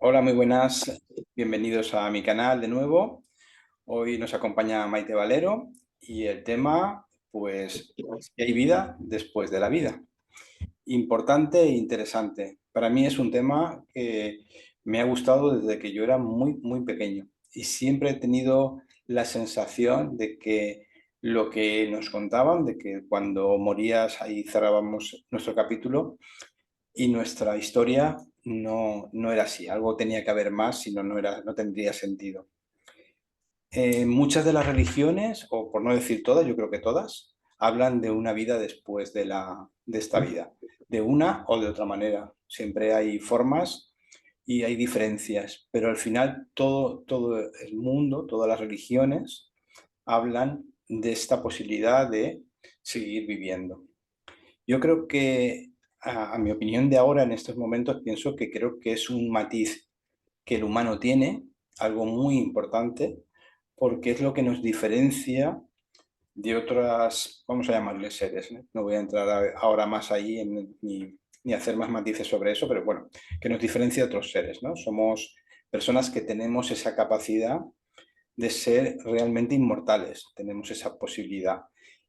Hola, muy buenas. Bienvenidos a mi canal de nuevo. Hoy nos acompaña Maite Valero y el tema, pues, si hay vida después de la vida. Importante e interesante. Para mí es un tema que me ha gustado desde que yo era muy pequeño y siempre he tenido la sensación de que lo que nos contaban, de que cuando morías ahí cerrábamos nuestro capítulo, y nuestra historia no era así. Algo tenía que haber más, si no, no tendría sentido. Muchas de las religiones, o por no decir todas, yo creo que todas, hablan de una vida después de esta vida, de una o de otra manera. Siempre hay formas y hay diferencias, pero al final todo el mundo, todas las religiones, hablan de esta posibilidad de seguir viviendo. Yo creo que, a mi opinión de ahora, en estos momentos, pienso que creo que es un matiz que el humano tiene, algo muy importante, porque es lo que nos diferencia de otras, vamos a llamarles seres, ¿no? No voy a entrar ahora más ahí ni hacer más matices sobre eso, pero bueno, que nos diferencia de otros seres, ¿no? Somos personas que tenemos esa capacidad de ser realmente inmortales, tenemos esa posibilidad.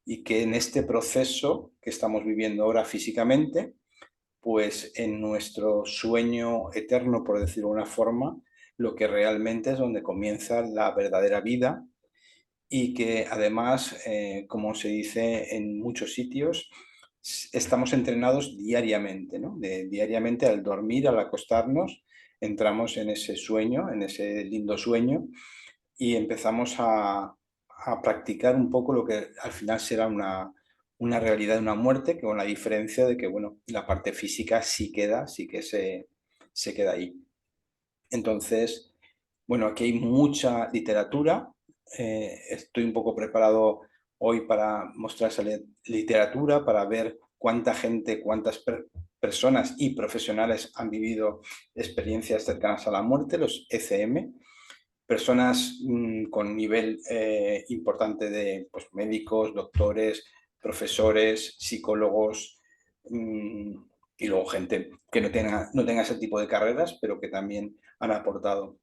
Y que en este proceso que estamos viviendo ahora físicamente, pues en nuestro sueño eterno, por decirlo de una forma, lo que realmente es donde comienza la verdadera vida y que además, como se dice en muchos sitios, estamos entrenados diariamente, ¿no? Diariamente al dormir, al acostarnos, entramos en ese sueño, en ese lindo sueño y empezamos a practicar un poco lo que al final será una realidad de una muerte, con la diferencia de que, bueno, la parte física sí que se queda ahí. Entonces, bueno, aquí hay mucha literatura. Estoy un poco preparado hoy para mostrar esa literatura, para ver cuánta gente, personas y profesionales han vivido experiencias cercanas a la muerte, los ECM, personas con nivel importante de pues, médicos, doctores, profesores, psicólogos, mm, y luego gente que no tenga ese tipo de carreras, pero que también han aportado.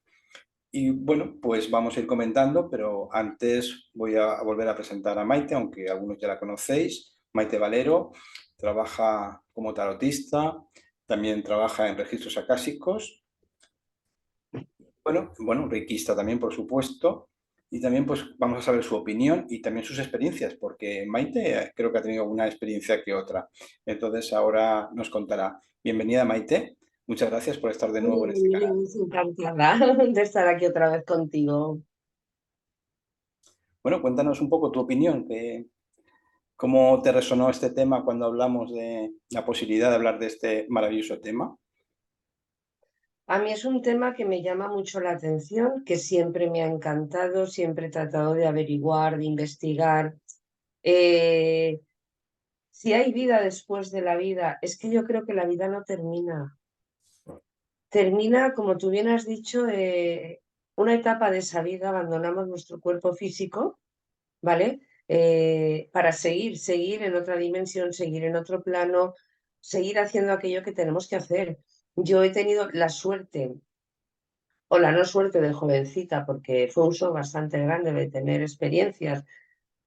Y bueno, pues vamos a ir comentando, pero antes voy a volver a presentar a Maite, aunque algunos ya la conocéis. Maite Valero trabaja como tarotista, también trabaja en registros acásicos, bueno, reikista también, por supuesto, y también pues vamos a saber su opinión y también sus experiencias, porque Maite creo que ha tenido una experiencia que otra. Entonces ahora nos contará. Bienvenida, Maite. Muchas gracias por estar de nuevo en este canal. Encantada de estar aquí otra vez contigo. Bueno, cuéntanos un poco tu opinión, cómo te resonó este tema cuando hablamos de la posibilidad de hablar de este maravilloso tema. A mí es un tema que me llama mucho la atención, que siempre me ha encantado, siempre he tratado de averiguar, de investigar. Eh, si hay vida después de la vida, es que yo creo que la vida no termina. Termina, como tú bien has dicho, una etapa de esa vida, abandonamos nuestro cuerpo físico, ¿vale? Para seguir en otra dimensión, seguir en otro plano, seguir haciendo aquello que tenemos que hacer. Yo he tenido la suerte, o la no suerte de jovencita, porque fue un shock bastante grande de tener experiencias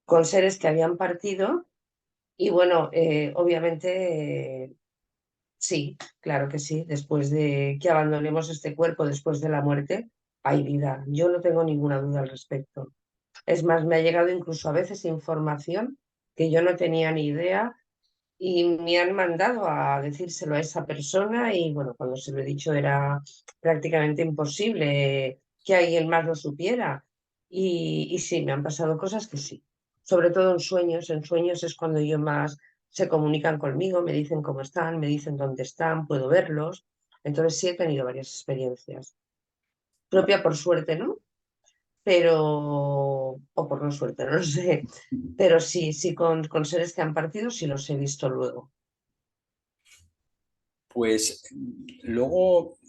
con seres que habían partido, y bueno, obviamente, sí, claro que sí, después de que abandonemos este cuerpo, después de la muerte, hay vida. Yo no tengo ninguna duda al respecto. Es más, me ha llegado incluso a veces información que yo no tenía ni idea y me han mandado a decírselo a esa persona y bueno, cuando se lo he dicho era prácticamente imposible que alguien más lo supiera. Y sí, me han pasado cosas que sí, sobre todo en sueños. En sueños es cuando yo más se comunican conmigo, me dicen cómo están, me dicen dónde están, puedo verlos. Entonces sí he tenido varias experiencias. Propia por suerte, ¿no? Pero, o por no suerte, no lo sé, pero sí, sí con seres que han partido, sí los he visto luego. Pues luego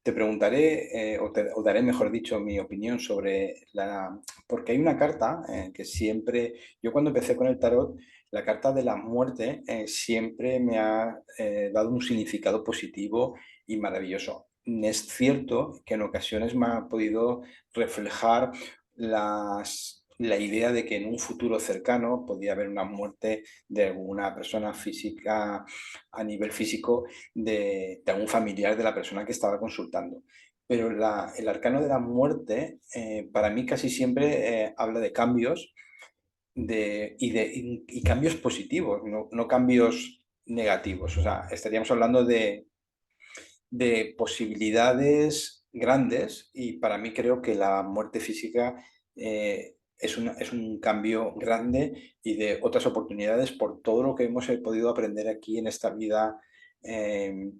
te preguntaré, o daré, mejor dicho, mi opinión sobre porque hay una carta que siempre, yo cuando empecé con el tarot, la carta de la muerte siempre me ha dado un significado positivo y maravilloso. es cierto que en ocasiones me ha podido reflejar la idea de que en un futuro cercano podía haber una muerte de alguna persona física, a nivel físico, de algún familiar de la persona que estaba consultando. Pero el arcano de la muerte, para mí casi siempre habla de cambios y cambios positivos, no cambios negativos. O sea, estaríamos hablando de posibilidades grandes y para mí creo que la muerte física es un cambio grande y de otras oportunidades por todo lo que hemos podido aprender aquí en esta vida, eh,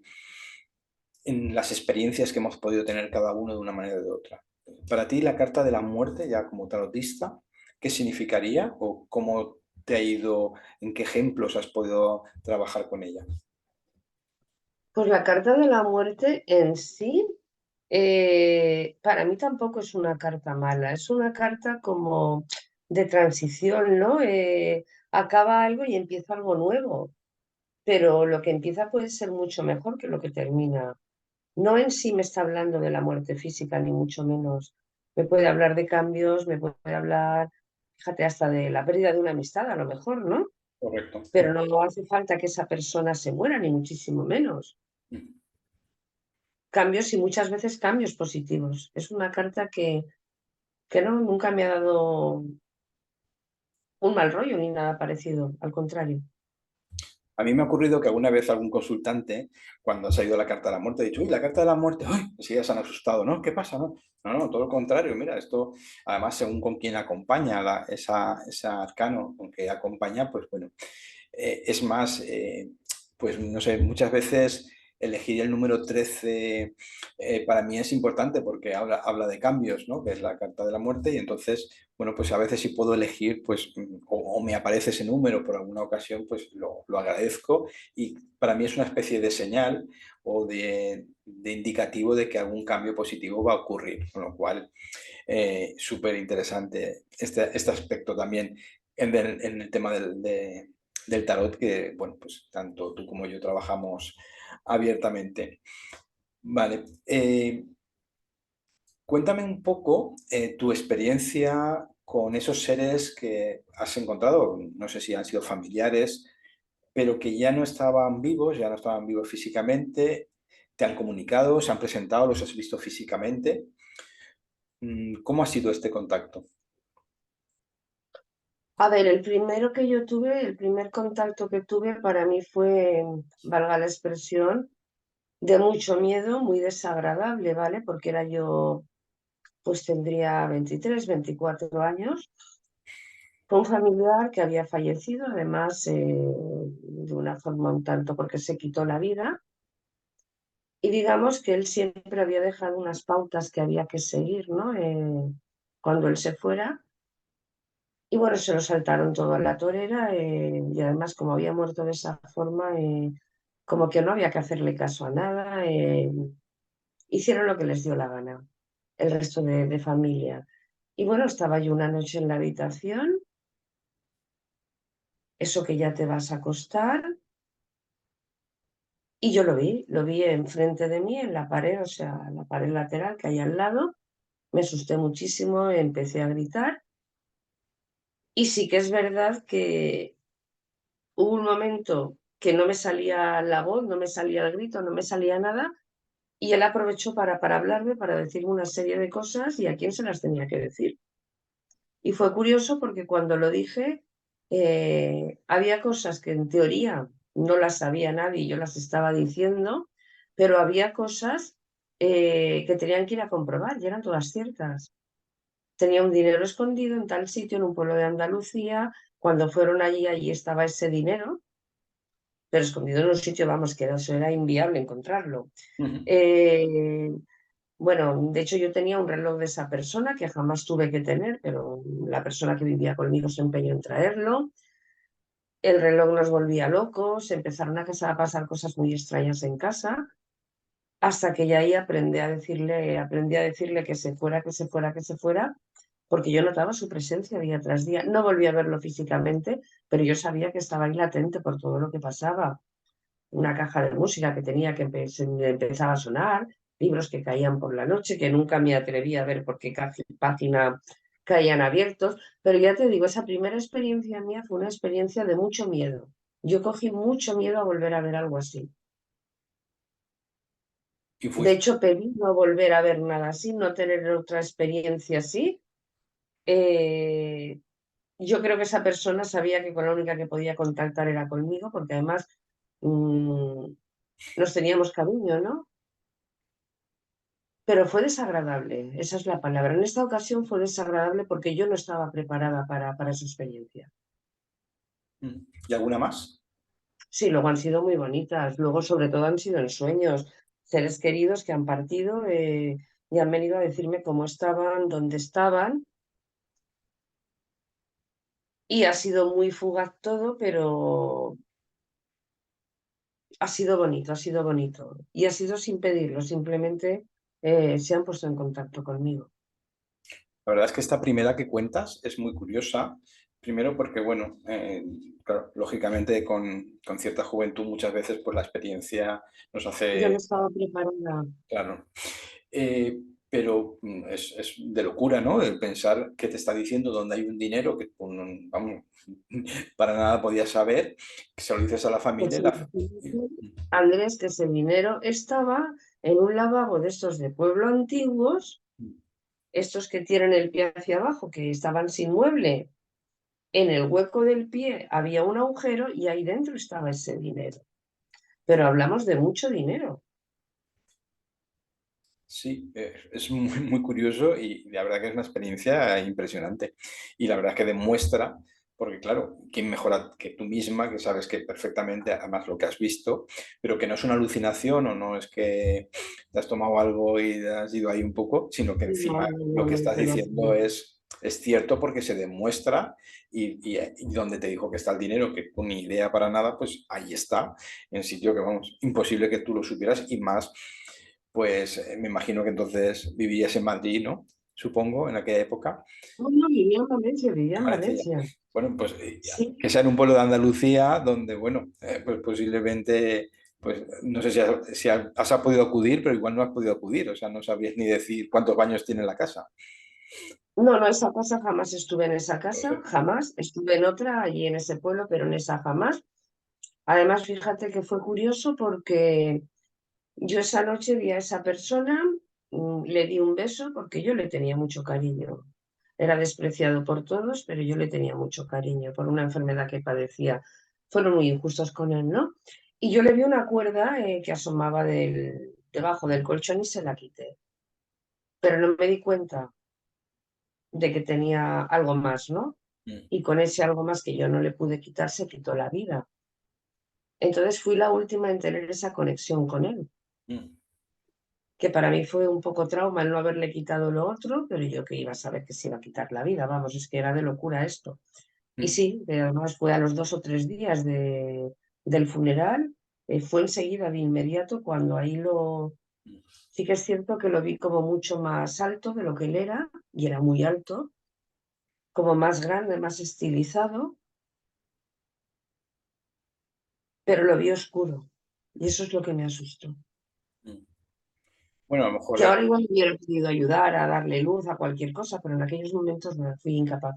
en las experiencias que hemos podido tener cada uno de una manera o de otra. Para ti, la carta de la muerte, ya como tarotista, ¿qué significaría o cómo te ha ido, en qué ejemplos has podido trabajar con ella? Pues la carta de la muerte en sí, para mí tampoco es una carta mala, es una carta como de transición, ¿no? Acaba algo y empieza algo nuevo, pero lo que empieza puede ser mucho mejor que lo que termina. No en sí me está hablando de la muerte física, ni mucho menos. Me puede hablar de cambios, me puede hablar, fíjate, hasta de la pérdida de una amistad, a lo mejor, ¿no? Correcto. Pero no hace falta que esa persona se muera, ni muchísimo menos. Cambios y muchas veces cambios positivos. Es una carta que no, nunca me ha dado un mal rollo ni nada parecido, al contrario. A mí me ha ocurrido que alguna vez algún consultante, cuando se ha ido la carta de la muerte, ha dicho, uy, la carta de la muerte, ¡ay! Así ya se han asustado, ¿no? ¿Qué pasa? No, no, no, todo lo contrario, mira, esto, además, según con quién acompaña ese arcano, con que acompaña, pues bueno, es más, pues no sé, muchas veces elegir el número 13 para mí es importante porque habla de cambios, ¿no? Que es la carta de la muerte y entonces, bueno, pues a veces si puedo elegir, pues, o me aparece ese número por alguna ocasión, pues lo agradezco y para mí es una especie de señal o de indicativo de que algún cambio positivo va a ocurrir, con lo cual, súper interesante este aspecto también en el tema del tarot, que, bueno, pues tanto tú como yo trabajamos abiertamente. Vale, cuéntame un poco tu experiencia con esos seres que has encontrado, no sé si han sido familiares, pero que ya no estaban vivos físicamente, te han comunicado, se han presentado, los has visto físicamente. ¿Cómo ha sido este contacto? A ver, el primero que yo tuve, el primer contacto que tuve para mí fue, valga la expresión, de mucho miedo, muy desagradable, ¿vale? Porque era yo, pues tendría 23, 24 años. Fue un familiar que había fallecido, además, de una forma un tanto porque se quitó la vida. Y digamos que él siempre había dejado unas pautas que había que seguir, ¿no? Cuando él se fuera. Y bueno, se lo saltaron todo a la torera y además como había muerto de esa forma, como que no había que hacerle caso a nada, hicieron lo que les dio la gana, el resto de familia. Y bueno, estaba yo una noche en la habitación, eso que ya te vas a acostar, y yo lo vi enfrente de mí, en la pared, o sea, la pared lateral que hay al lado. Me asusté muchísimo, empecé a gritar y sí que es verdad que hubo un momento que no me salía la voz, no me salía el grito, no me salía nada y él aprovechó para hablarme, para decirme una serie de cosas y a quién se las tenía que decir. Y fue curioso porque cuando lo dije, había cosas que en teoría no las sabía nadie y yo las estaba diciendo, pero había cosas que tenían que ir a comprobar y eran todas ciertas. Tenía un dinero escondido en tal sitio, en un pueblo de Andalucía. Cuando fueron allí, allí estaba ese dinero, pero escondido en un sitio, vamos, que eso era inviable encontrarlo. Ujú. Eh, bueno, de hecho yo tenía un reloj de esa persona que jamás tuve que tener, pero la persona que vivía conmigo se empeñó en traerlo. El reloj nos volvía locos, empezaron a pasar cosas muy extrañas en casa, hasta que ya ahí aprendí a decirle que se fuera, que se fuera, que se fuera, porque yo notaba su presencia día tras día. No volví a verlo físicamente, pero yo sabía que estaba ahí latente por todo lo que pasaba. Una caja de música que tenía que empezaba a sonar, libros que caían por la noche, que nunca me atreví a ver por qué página caían abiertos, pero ya te digo, esa primera experiencia mía fue una experiencia de mucho miedo. Yo cogí mucho miedo a volver a ver algo así. Y De fuiste, hecho, pedí no volver a ver nada así, no tener otra experiencia así. Eh, yo creo que esa persona sabía que con la única que podía contactar era conmigo, porque además mm, nos teníamos cariño, ¿no? Pero fue desagradable, esa es la palabra. En esta ocasión fue desagradable porque yo no estaba preparada para esa experiencia. ¿y alguna más? Sí, luego han sido muy bonitas, luego sobre todo han sido en sueños, seres queridos que han partido y han venido a decirme cómo estaban, dónde estaban, y ha sido muy fugaz todo, pero ha sido bonito, ha sido bonito. Y ha sido sin pedirlo, simplemente se han puesto en contacto conmigo. La verdad es que esta primera que cuentas es muy curiosa. Primero porque, bueno, claro, lógicamente con cierta juventud muchas veces pues la experiencia nos Yo no hace, estaba preparada. claro. Pero es de locura, ¿no? El pensar que te está diciendo dónde hay un dinero que tú vamos, para nada podías saber, que se lo dices a la familia Pues y imagínate, Andrés, que ese dinero estaba en un lavabo de estos de pueblo antiguos, estos que tienen el pie hacia abajo, que estaban sin mueble. En el hueco del pie había un agujero y ahí dentro estaba ese dinero. Pero hablamos de mucho dinero. Sí, es muy, muy curioso y la verdad que es una experiencia impresionante. Y la verdad que demuestra, porque claro, ¿quién mejora que tú misma, que sabes que perfectamente, además lo que has visto, pero que no es una alucinación o no es que te has tomado algo y has ido ahí un poco, sino que No, encima no, lo no, que no, estás no, diciendo es cierto porque se demuestra y donde te dijo que está el dinero, que tú ni idea para nada, pues ahí está, en sitio que vamos, imposible que tú lo supieras y más pues me imagino que entonces vivías en Madrid, ¿no? Supongo, en aquella época. no, no, vivía en Valencia, vivía En en Valencia. Valencia. Bueno, pues Sí. que sea en un pueblo de Andalucía donde, bueno, pues posiblemente, pues no sé si has podido acudir, pero igual no has podido acudir, o sea, no sabías ni decir cuántos baños tiene la casa. No, no, esa casa jamás estuve en esa No casa, sé. jamás. Estuve en otra allí en ese pueblo, pero en esa jamás. Además, fíjate que fue curioso porque yo esa noche vi a esa persona, le di un beso porque yo le tenía mucho cariño. Era despreciado por todos, pero yo le tenía mucho cariño por una enfermedad que padecía. Fueron muy injustos con él, ¿no? Y yo le vi una cuerda que asomaba debajo del colchón y se la quité. Pero no me di cuenta de que tenía algo más, ¿no? Mm, Y con ese algo más que yo no le pude quitar, se quitó la vida. Entonces fui la última en tener esa conexión con él, mm, que para mí fue un poco trauma el no haberle quitado lo otro, pero yo que iba a saber que se iba a quitar la vida, vamos, es que era de locura esto. Y mm, sí, además fue a los 2 o 3 días del funeral, fue enseguida de inmediato cuando ahí lo... mm. Sí que es cierto que lo vi como mucho más alto de lo que él era, y era muy alto, como más grande, más estilizado, pero lo vi oscuro. Y eso es lo que me asustó. Mm. Bueno, a lo Que mejor ahora igual hubiera podido ayudar a darle luz a cualquier cosa, pero en aquellos momentos no, fui incapaz.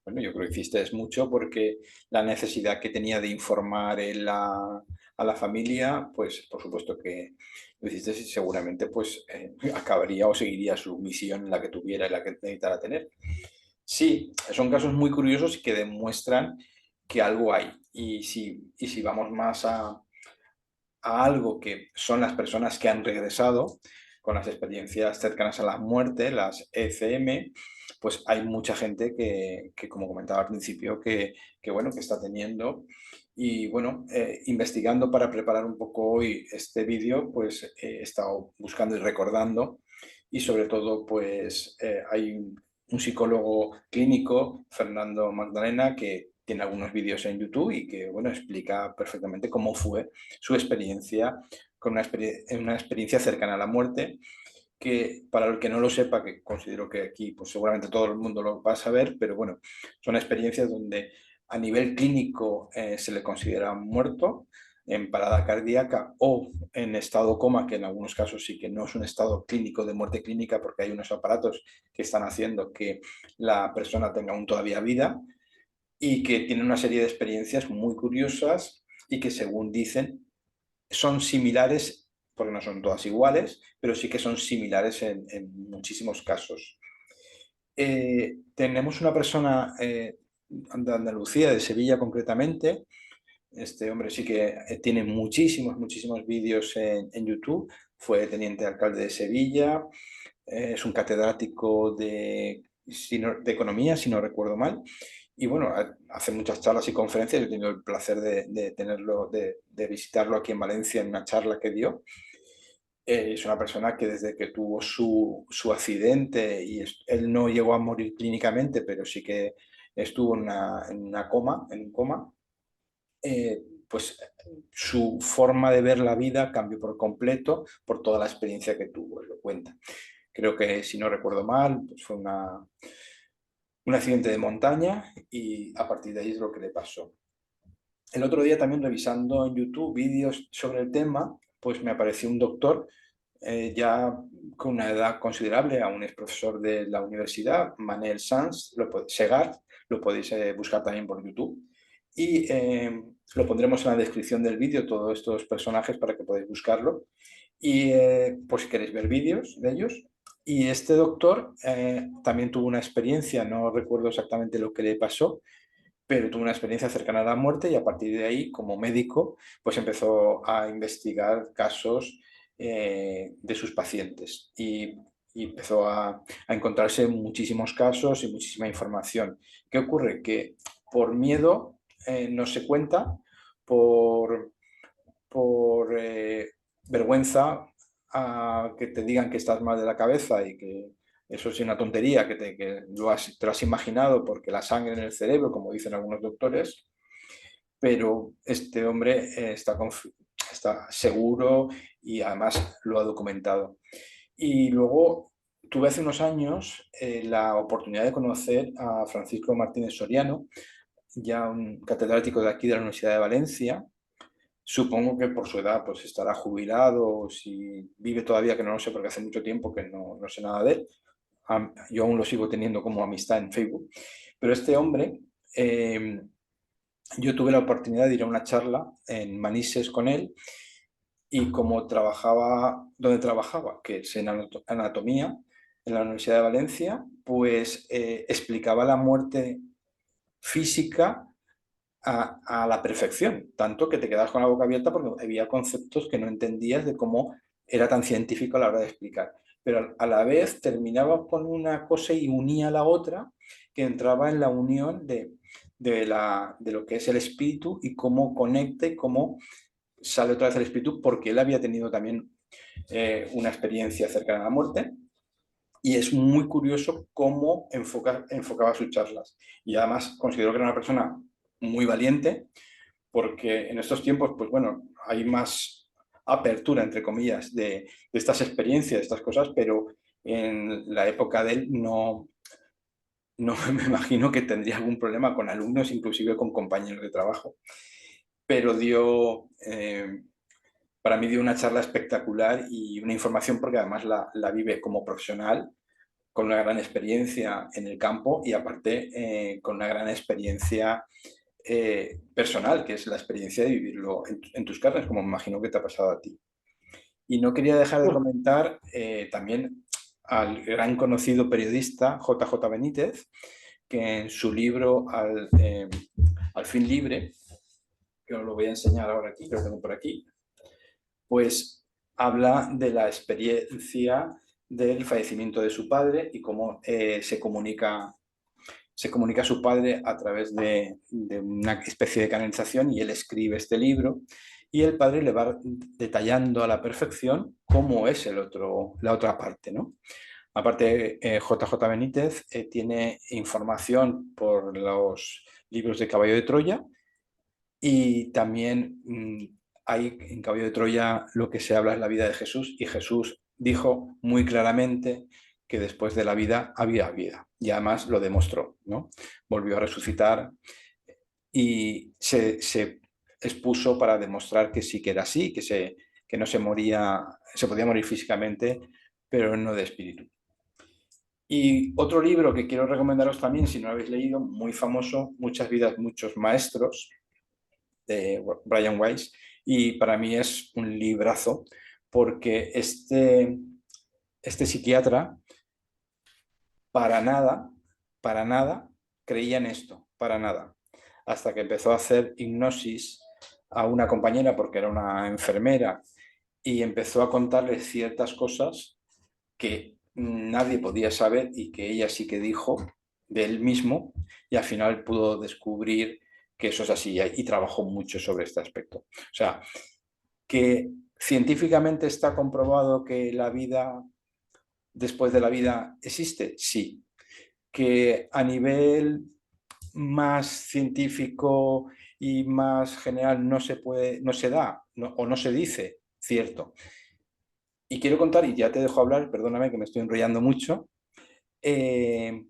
bueno, yo creo que hiciste mucho porque la necesidad que tenía de informar a la familia, pues por supuesto que lo hiciste y seguramente pues acabaría o seguiría su misión en la que tuviera y la que necesitara tener. Sí, son casos muy curiosos y que demuestran que algo hay. Y si vamos más a algo que son las personas que han regresado con las experiencias cercanas a la muerte, las ECM, pues hay mucha gente que como comentaba al principio, bueno, que está teniendo. Y bueno, investigando para preparar un poco hoy este vídeo, pues he estado buscando y recordando. Y sobre todo, pues hay un psicólogo clínico, Fernando Magdalena, que tiene algunos vídeos en YouTube y que, bueno, explica perfectamente cómo fue su experiencia con una experiencia cercana a la muerte, que para el que no lo sepa, que considero que aquí pues seguramente todo el mundo lo va a saber, pero bueno, son experiencias donde a nivel clínico se le considera muerto, en parada cardíaca o en estado coma, que en algunos casos sí que no es un estado clínico de muerte clínica, porque hay unos aparatos que están haciendo que la persona tenga aún todavía vida, y que tienen una serie de experiencias muy curiosas y que, según dicen, son similares, porque no son todas iguales, pero sí que son similares en muchísimos casos. Tenemos una persona de Andalucía, de Sevilla concretamente. Este hombre sí que tiene muchísimos vídeos en YouTube. Fue teniente alcalde de Sevilla, es un catedrático de economía, si no recuerdo mal. Y bueno, hace muchas charlas y conferencias. He tenido el placer de visitarlo aquí en Valencia en una charla que dio. Es una persona que desde que tuvo su accidente, y él no llegó a morir clínicamente, pero sí que estuvo en un coma, pues su forma de ver la vida cambió por completo por toda la experiencia que tuvo, él lo cuenta. Creo que, si no recuerdo mal, pues fue un accidente de montaña, y a partir de ahí es lo que le pasó. El otro día, también revisando en YouTube vídeos sobre el tema, pues me apareció un doctor ya con una edad considerable, aún es profesor de la universidad, Manel Sanz, Segart, lo podéis buscar también por YouTube. Y lo pondremos en la descripción del vídeo, todos estos personajes, para que podáis buscarlo. Y pues si queréis ver vídeos de ellos. Y este doctor también tuvo una experiencia, no recuerdo exactamente lo que le pasó, pero tuvo una experiencia cercana a la muerte, y a partir de ahí, como médico, pues empezó a investigar casos de sus pacientes, y empezó a encontrarse muchísimos casos y muchísima información. ¿Qué ocurre? Que por miedo no se cuenta, por, por vergüenza a que te digan que estás mal de la cabeza y que eso es una tontería, que te lo has imaginado porque la sangre en el cerebro, como dicen algunos doctores. Pero este hombre está seguro, y además lo ha documentado. Y luego tuve hace unos años la oportunidad de conocer a Francisco Martínez Soriano, ya un catedrático de aquí de la Universidad de Valencia. Supongo que por su edad pues estará jubilado, o si vive todavía, que no lo sé porque hace mucho tiempo que no sé nada de él. Yo aún lo sigo teniendo como amistad en Facebook. Pero este hombre, yo tuve la oportunidad de ir a una charla en Manises con él, y como donde trabajaba, que es en anatomía, en la Universidad de Valencia, pues explicaba la muerte física a la perfección, tanto que te quedas con la boca abierta porque había conceptos que no entendías de cómo era tan científico a la hora de explicar. Pero a la vez terminaba con una cosa y unía la otra, que entraba en la unión de lo que es el espíritu, y cómo conecta y cómo sale otra vez el espíritu, porque él había tenido también una experiencia cercana a la muerte. Y es muy curioso cómo enfocaba sus charlas. Y además considero que era una persona muy valiente, porque en estos tiempos, pues bueno, hay más apertura, entre comillas, de estas experiencias, de estas cosas, pero en la época de él no me imagino que tendría algún problema con alumnos, inclusive con compañeros de trabajo. Pero para mí dio una charla espectacular y una información, porque además la vive como profesional, con una gran experiencia en el campo, y aparte con una gran experiencia personal, que es la experiencia de vivirlo en tus carnes, como me imagino que te ha pasado a ti. Y no quería dejar de comentar también al gran conocido periodista JJ Benítez, que en su libro Al fin libre, que os lo voy a enseñar ahora aquí, que lo tengo por aquí, pues habla de la experiencia del fallecimiento de su padre, y cómo se comunica a su padre a través de una especie de canalización, y él escribe este libro, y el padre le va detallando a la perfección cómo es la otra parte, ¿no? Aparte, JJ Benítez tiene información por los libros de Caballo de Troya, y también hay en Caballo de Troya, lo que se habla es la vida de Jesús, y Jesús dijo muy claramente que después de la vida había vida, y además lo demostró, ¿no? Volvió a resucitar, y expuso para demostrar que sí que era así, que no se moría, se podía morir físicamente, pero no de espíritu. Y otro libro que quiero recomendaros también, si no lo habéis leído, muy famoso, Muchas vidas, muchos maestros, de Brian Weiss, y para mí es un librazo porque este psiquiatra para nada creía en esto, para nada, hasta que empezó a hacer hipnosis a una compañera porque era una enfermera y empezó a contarle ciertas cosas que nadie podía saber y que ella sí que dijo de él mismo, y al final pudo descubrir que eso es así y trabajó mucho sobre este aspecto. O sea, que científicamente está comprobado que la vida después de la vida existe, sí. Que a nivel más científico y más general no se puede, no se da o no se dice, cierto. Y quiero contar, y ya te dejo hablar, perdóname que me estoy enrollando mucho, eh,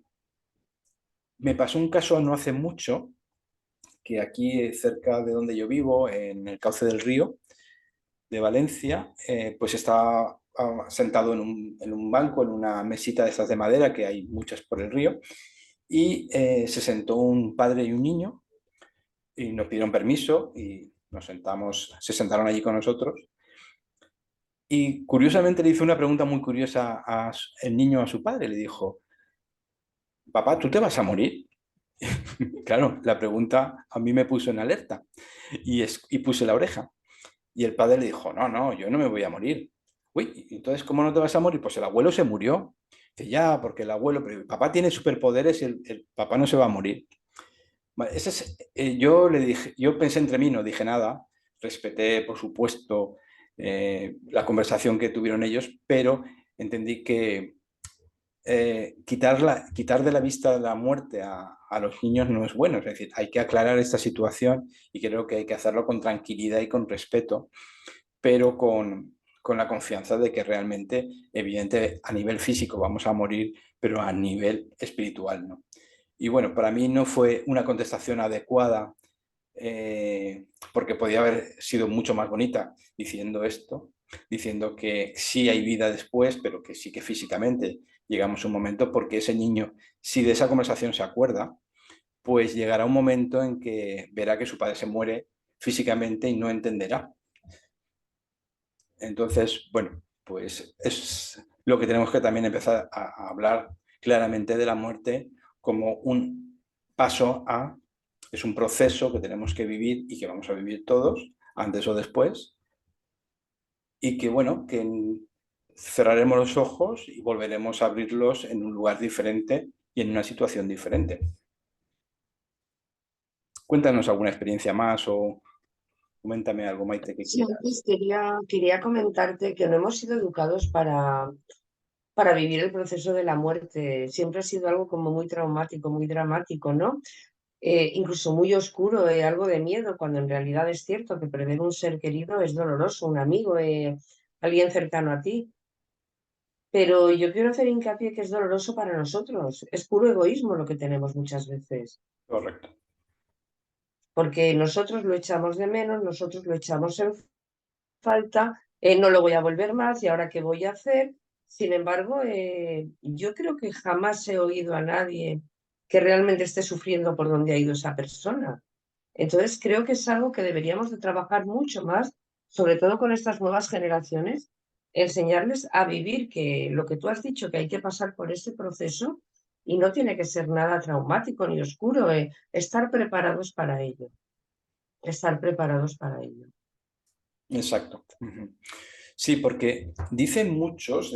me pasó un caso no hace mucho, que aquí cerca de donde yo vivo, en el cauce del río de Valencia, pues estaba sentado en un banco, en una mesita de estas de madera, que hay muchas por el río, y se sentó un padre y un niño, y nos pidieron permiso, y nos sentamos, se sentaron allí con nosotros, y curiosamente le hizo una pregunta muy curiosa el niño a su padre, le dijo, papá, ¿tú te vas a morir? Claro, la pregunta a mí me puso en alerta y puse la oreja. Y el padre le dijo, no, no, yo no me voy a morir. Uy, entonces, ¿cómo no te vas a morir? Pues el abuelo se murió. Dice, ya, porque el abuelo, pero el papá tiene superpoderes y el papá no se va a morir. Vale, yo le dije, yo pensé entre mí, no dije nada, respeté, por supuesto, la conversación que tuvieron ellos, pero entendí que quitar de la vista la muerte a los niños no es bueno. Es decir, hay que aclarar esta situación y creo que hay que hacerlo con tranquilidad y con respeto, pero con la confianza de que realmente, evidente, a nivel físico vamos a morir, pero a nivel espiritual no. Y bueno, para mí no fue una contestación adecuada, porque podía haber sido mucho más bonita diciendo esto, diciendo que sí hay vida después, pero que sí que físicamente llegamos a un momento, porque ese niño, si de esa conversación se acuerda, pues llegará un momento en que verá que su padre se muere físicamente y no entenderá. Entonces, bueno, pues es lo que tenemos que también empezar a hablar claramente de la muerte como un paso a, es un proceso que tenemos que vivir y que vamos a vivir todos, antes o después, y que bueno, que cerraremos los ojos y volveremos a abrirlos en un lugar diferente y en una situación diferente. Cuéntanos alguna experiencia más o coméntame algo, Maite, que Sí, quieras. antes quería comentarte que no hemos sido educados para vivir el proceso de la muerte. Siempre ha sido algo como muy traumático, muy dramático, ¿no? Incluso muy oscuro, algo de miedo, cuando en realidad es cierto que perder un ser querido es doloroso, un amigo, alguien cercano a ti. Pero yo quiero hacer hincapié que es doloroso para nosotros. Es puro egoísmo lo que tenemos muchas veces, Correcto. porque nosotros lo echamos de menos, nosotros lo echamos en falta, no lo voy a volver más y ahora qué voy a hacer. Sin embargo, yo creo que jamás he oído a nadie que realmente esté sufriendo por donde ha ido esa persona. Entonces, creo que es algo que deberíamos de trabajar mucho más, sobre todo con estas nuevas generaciones, enseñarles a vivir que lo que tú has dicho, que hay que pasar por ese proceso y no tiene que ser nada traumático ni oscuro, estar preparados para ello, estar preparados para ello. Exacto. Ujú. Sí, porque dicen muchos,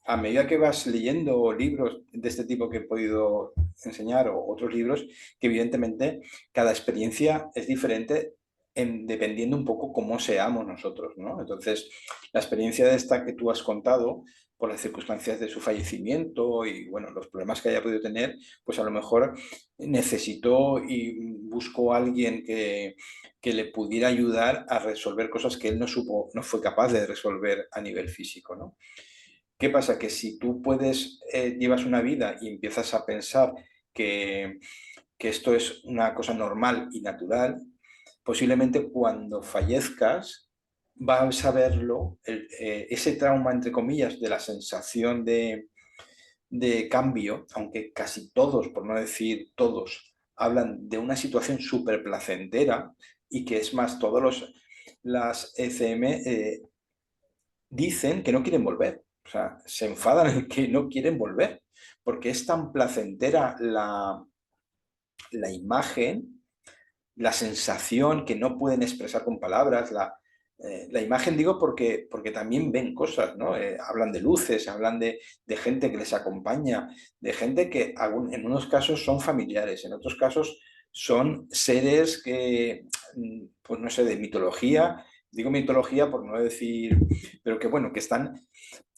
a medida que vas leyendo libros de este tipo que he podido enseñar o otros libros, que evidentemente cada experiencia es diferente dependiendo un poco cómo seamos nosotros, ¿no? Entonces, la experiencia de esta que tú has contado, por las circunstancias de su fallecimiento y, bueno, los problemas que haya podido tener, pues a lo mejor necesitó y buscó a alguien que le pudiera ayudar a resolver cosas que él no supo, no fue capaz de resolver a nivel físico, ¿no? ¿Qué pasa? Que si tú llevas una vida y empiezas a pensar que, que esto es una cosa normal y natural, posiblemente cuando fallezcas vas a verlo, ese trauma, entre comillas, de la sensación de cambio, aunque casi todos, por no decir todos, hablan de una situación súper placentera y que es más, las ECM dicen que no quieren volver, o sea, se enfadan en que no quieren volver, porque es tan placentera la imagen, la sensación que no pueden expresar con palabras, la imagen digo porque también ven cosas, ¿no? Hablan de luces, hablan de gente que les acompaña, de gente que en unos casos son familiares, en otros casos son seres que, pues no sé, de mitología, digo mitología por no decir, pero que bueno, que están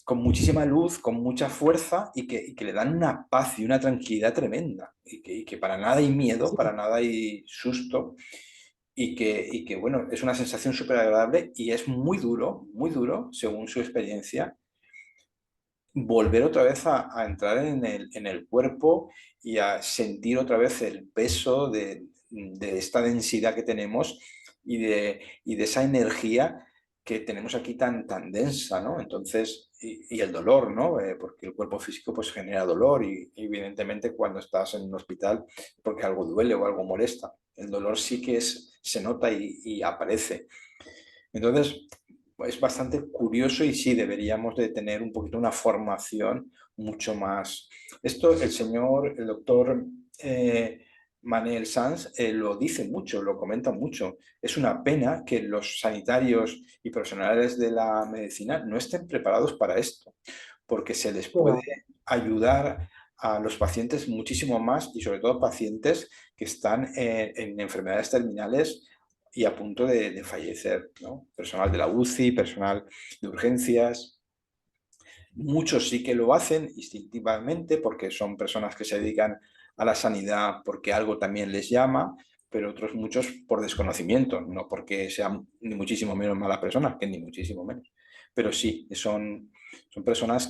con muchísima luz, con mucha fuerza y que le dan una paz y una tranquilidad tremenda. Y que para nada hay miedo, Sí. para nada hay susto. Y que bueno, es una sensación súper agradable y es muy duro, según su experiencia, volver otra vez a entrar en el cuerpo y a sentir otra vez el peso de esta densidad que tenemos y de esa energía que tenemos aquí tan densa, ¿no? Entonces, y el dolor, ¿no? Porque el cuerpo físico pues genera dolor y evidentemente cuando estás en un hospital porque algo duele o algo molesta. El dolor sí que se nota y aparece. Entonces, es bastante curioso y sí, deberíamos de tener un poquito una formación mucho más. Esto el doctor Manel Sanz lo dice mucho, lo comenta mucho. Es una pena que los sanitarios y profesionales de la medicina no estén preparados para esto, porque se les puede Claro. ayudar a los pacientes muchísimo más y sobre todo pacientes que están en enfermedades terminales y a punto de fallecer, ¿no? Personal de la UCI, personal de urgencias. Muchos sí que lo hacen instintivamente porque son personas que se dedican a la sanidad porque algo también les llama, pero otros muchos por desconocimiento, no porque sean ni muchísimo menos malas personas, que ni muchísimo menos. Pero sí, son personas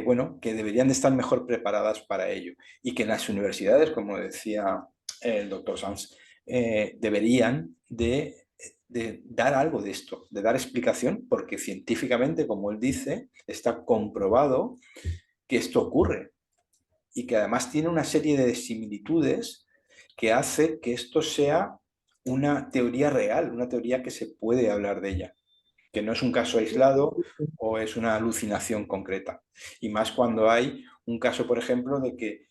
bueno, que deberían de estar mejor preparadas para ello y que en las universidades, como decía el doctor Sanz, deberían de dar algo de esto, de dar explicación, porque científicamente, como él dice, está comprobado que esto ocurre y que además tiene una serie de similitudes que hace que esto sea una teoría real, una teoría que se puede hablar de ella, que no es un caso aislado o es una alucinación concreta. Y más cuando hay un caso, por ejemplo, de que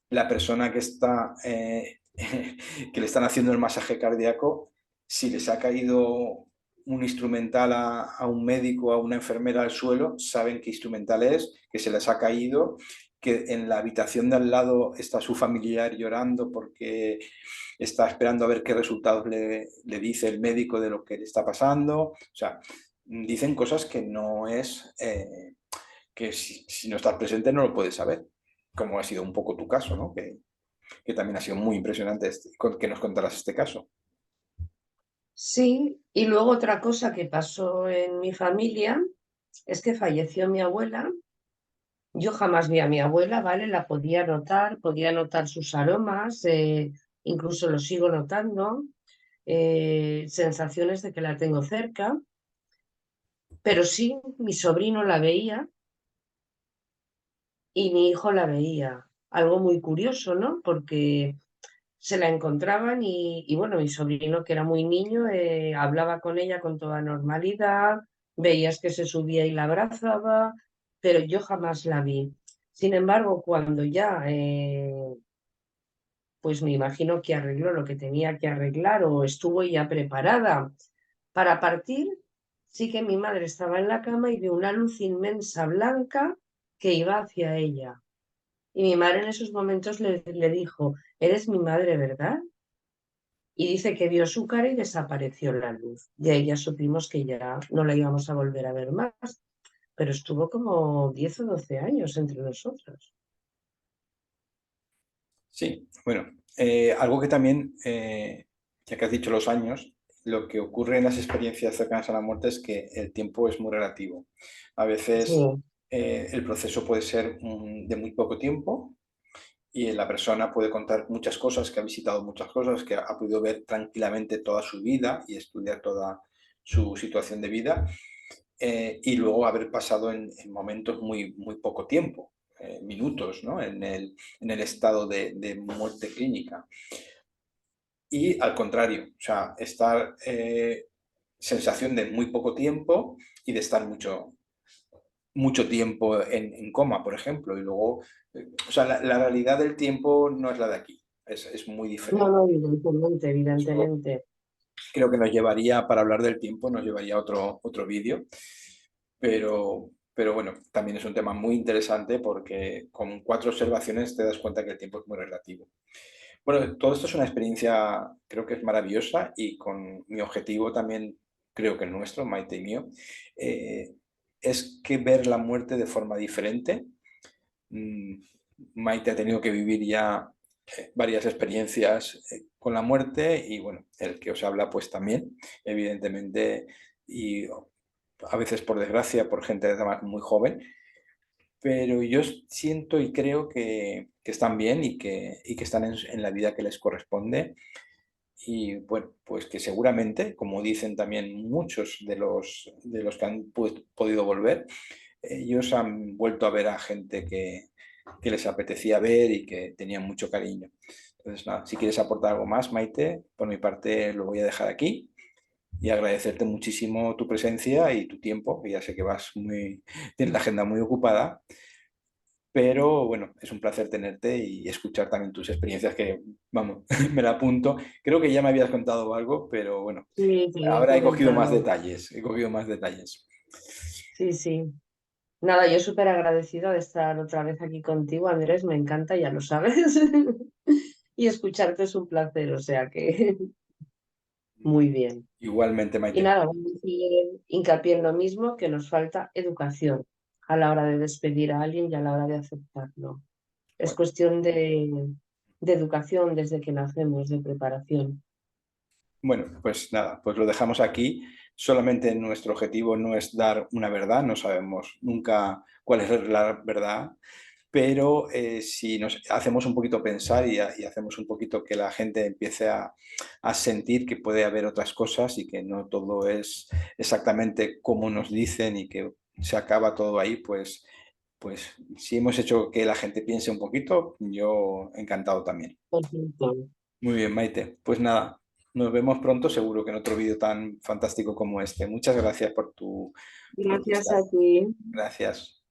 la persona que está, que le están haciendo el masaje cardíaco, si les ha caído un instrumental a un médico, a una enfermera al suelo, saben qué instrumental es, que se les ha caído, que en la habitación de al lado está su familiar llorando porque está esperando a ver qué resultados le dice el médico de lo que le está pasando. O sea, dicen cosas que no es, que si no estás presente no lo puedes saber, como ha sido un poco tu caso, ¿no? Que también ha sido muy impresionante que nos contaras este caso. Sí, y luego otra cosa que pasó en mi familia es que falleció mi abuela. Yo jamás vi a mi abuela, ¿vale? La podía notar sus aromas, incluso lo sigo notando, sensaciones de que la tengo cerca, pero sí, mi sobrino la veía y mi hijo la veía. Algo muy curioso, ¿no? Porque se la encontraban y bueno, mi sobrino, que era muy niño, hablaba con ella con toda normalidad, veías que se subía y la abrazaba, pero yo jamás la vi. Sin embargo, cuando ya, pues me imagino que arregló lo que tenía que arreglar o estuvo ya preparada para partir, sí que mi madre estaba en la cama y vio una luz inmensa blanca que iba hacia ella. Y mi madre en esos momentos le dijo, eres mi madre, ¿verdad? Y dice que vio su cara y desapareció la luz. Y ahí ya supimos que ya no la íbamos a volver a ver más, pero estuvo como 10 o 12 años entre nosotros. Sí, bueno, algo que también, ya que has dicho los años, lo que ocurre en las experiencias cercanas a la muerte es que el tiempo es muy relativo. A Sí, veces el proceso puede ser de muy poco tiempo y la persona puede contar muchas cosas, que ha visitado muchas cosas, que ha podido ver tranquilamente toda su vida y estudiar toda su situación de vida, y luego haber pasado en momentos muy poco tiempo, minutos, ¿no? En el estado de muerte clínica. Y al contrario, o sea, estar sensación de muy poco tiempo y de estar mucho tiempo en coma, por ejemplo, y luego, o sea, la realidad del tiempo no es la de aquí, es muy No, diferente. no, evidentemente, Eso evidentemente. creo que nos llevaría, para hablar del tiempo, nos llevaría a otro vídeo, pero bueno, también es un tema muy interesante porque con 4 observaciones te das cuenta que el tiempo es muy relativo. Bueno, todo esto es una experiencia, creo que es maravillosa y con mi objetivo también, creo que el nuestro, Maite y mío, eh, es que ver la muerte de forma diferente. Mm, Maite ha tenido que vivir ya varias experiencias con la muerte y bueno, el que os habla pues también, evidentemente, y a veces por desgracia, por gente además muy joven, pero yo siento y creo que están bien y que están en la vida que les corresponde y bueno, pues que seguramente, como dicen también muchos de los que han podido volver, ellos han vuelto a ver a gente que les apetecía ver y que tenían mucho cariño. Entonces, nada, si quieres aportar algo más, Maite, por mi parte lo voy a dejar aquí y agradecerte muchísimo tu presencia y tu tiempo, que ya sé que tienes la agenda muy ocupada, pero bueno, es un placer tenerte y escuchar también tus experiencias que, vamos, me la apunto. Creo que ya me habías contado algo, pero bueno, Sí, te lo he ahora he cogido más comentado. detalles, he cogido más detalles. Sí, sí. Nada, yo súper agradecida de estar otra vez aquí contigo, Andrés, me encanta, ya lo sabes. Y escucharte es un placer, o sea que muy bien. Igualmente, Y Maite. nada, vamos a hacer hincapié en lo mismo, que nos falta educación a la hora de despedir a alguien y a la hora de aceptarlo. Es Bueno, cuestión de educación desde que nacemos, de preparación. bueno, pues nada, pues lo dejamos aquí. Solamente nuestro objetivo no es dar una verdad, no sabemos nunca cuál es la verdad, pero si nos hacemos un poquito pensar y hacemos un poquito que la gente empiece a sentir que puede haber otras cosas y que no todo es exactamente como nos dicen y que se acaba todo ahí, pues si hemos hecho que la gente piense un poquito, yo encantado también. Perfecto. Muy bien, Maite. Pues nada, nos vemos pronto, seguro que en otro vídeo tan fantástico como este. Muchas gracias por tu Gracias amistad. a ti. Gracias.